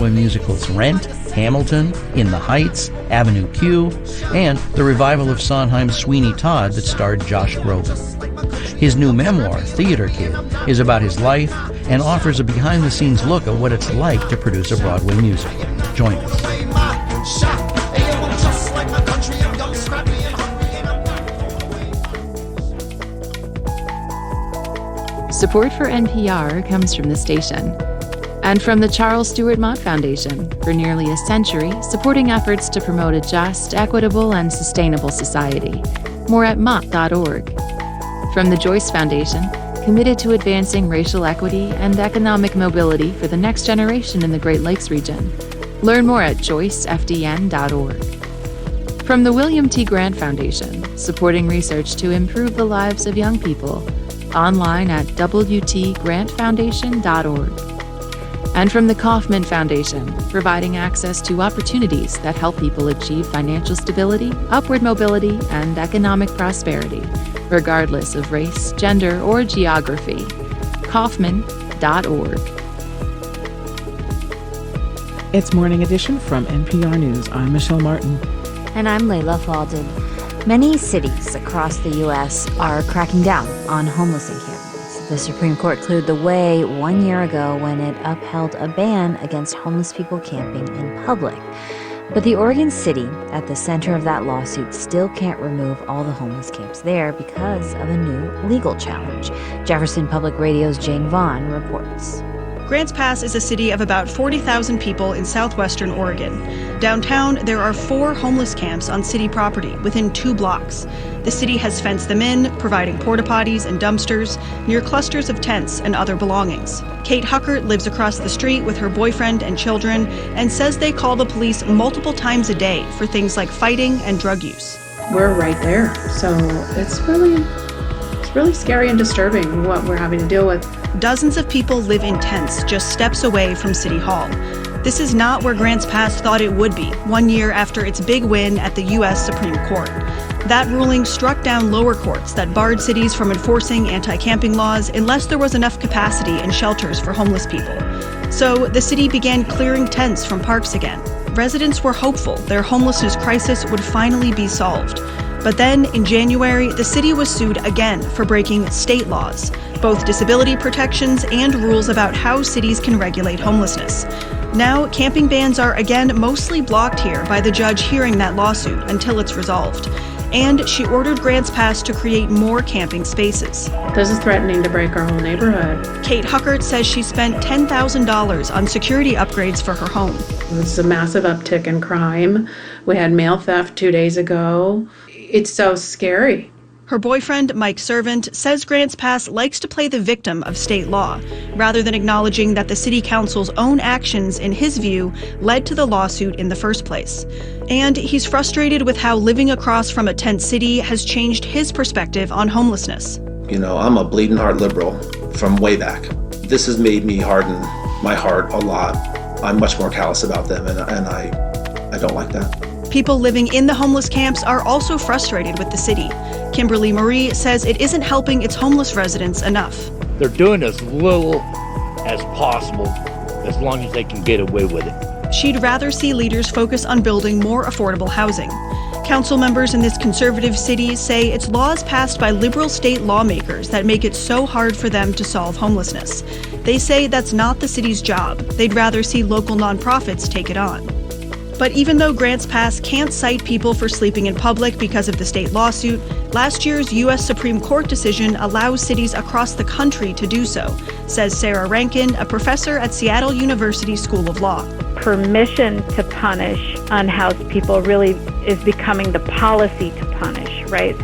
Broadway musicals Rent, Hamilton, In the Heights, Avenue Q, and the revival of Sondheim's Sweeney Todd that starred Josh Groban. His new memoir, Theater Kid, is about his life and offers a behind-the-scenes look at what it's like to produce a Broadway musical. Join us. Support for NPR comes from the station and from the Charles Stewart Mott Foundation, for nearly a century supporting efforts to promote a just, equitable, and sustainable society. More at mott.org. From the Joyce Foundation, committed to advancing racial equity and economic mobility for the next generation in the Great Lakes region. Learn more at joycefdn.org. From the William T. Grant Foundation, supporting research to improve the lives of young people. Online at wtgrantfoundation.org. And from the Kaufman Foundation, providing access to opportunities that help people achieve financial stability, upward mobility, and economic prosperity, regardless of race, gender, or geography. Kaufman.org. It's Morning Edition from NPR News. I'm Michelle Martin. And I'm Layla Faldin. Many cities across the U.S. are cracking down on homeless encampments. The Supreme Court cleared the way 1 year ago when it upheld a ban against homeless people camping in public. But the Oregon city at the center of that lawsuit still can't remove all the homeless camps there because of a new legal challenge. Jefferson Public Radio's Jane Vaughn reports. Grants Pass is a city of about 40,000 people in southwestern Oregon. Downtown, there are 4 homeless camps on city property within 2 blocks. The city has fenced them in, providing porta potties and dumpsters near clusters of tents and other belongings. Kate Huckert lives across the street with her boyfriend and children and says they call the police multiple times a day for things like fighting and drug use. We're right there, so it's really scary and disturbing what we're having to deal with. Dozens of people live in tents just steps away from City Hall. This is not where Grants Pass thought it would be 1 year after its big win at the U.S. Supreme Court. That ruling struck down lower courts that barred cities from enforcing anti-camping laws unless there was enough capacity in shelters for homeless people. So the city began clearing tents from parks again. Residents were hopeful their homelessness crisis would finally be solved. But then, in January, the city was sued again for breaking state laws, both disability protections and rules about how cities can regulate homelessness. Now, camping bans are again mostly blocked here by the judge hearing that lawsuit until it's resolved. And she ordered Grants Pass to create more camping spaces. This is threatening to break our whole neighborhood. Kate Huckert says she spent $10,000 on security upgrades for her home. It's a massive uptick in crime. We had mail theft 2 days ago. It's so scary. Her boyfriend, Mike Servant, says Grants Pass likes to play the victim of state law, rather than acknowledging that the city council's own actions, in his view, led to the lawsuit in the first place. And he's frustrated with how living across from a tent city has changed his perspective on homelessness. You know, I'm a bleeding heart liberal from way back. This has made me harden my heart a lot. I'm much more callous about them, and I don't like that. People living in the homeless camps are also frustrated with the city. Kimberly Marie says it isn't helping its homeless residents enough. They're doing as little as possible as long as they can get away with it. She'd rather see leaders focus on building more affordable housing. Council members in this conservative city say it's laws passed by liberal state lawmakers that make it so hard for them to solve homelessness. They say that's not the city's job. They'd rather see local nonprofits take it on. But even though Grants Pass can't cite people for sleeping in public because of the state lawsuit, last year's U.S. Supreme Court decision allows cities across the country to do so, says Sarah Rankin, a professor at Seattle University School of Law. Permission to punish unhoused people really is becoming the policy to punish, right?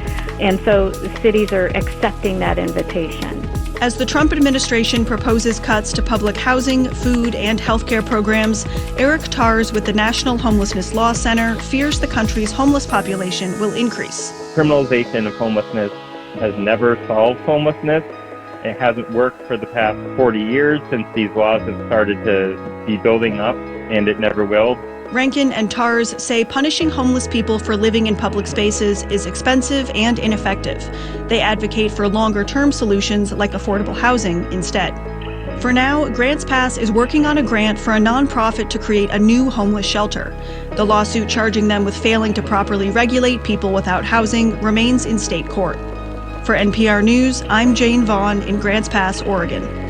And so cities are accepting that invitation. As the Trump administration proposes cuts to public housing, food, and healthcare programs, Eric Tars with the National Homelessness Law Center fears the country's homeless population will increase. Criminalization of homelessness has never solved homelessness. It hasn't worked for the past 40 years since these laws have started to be building up, and it never will. Rankin and Tars say punishing homeless people for living in public spaces is expensive and ineffective. They advocate for longer-term solutions like affordable housing instead. For now, Grants Pass is working on a grant for a nonprofit to create a new homeless shelter. The lawsuit charging them with failing to properly regulate people without housing remains in state court. For NPR News, I'm Jane Vaughn in Grants Pass, Oregon.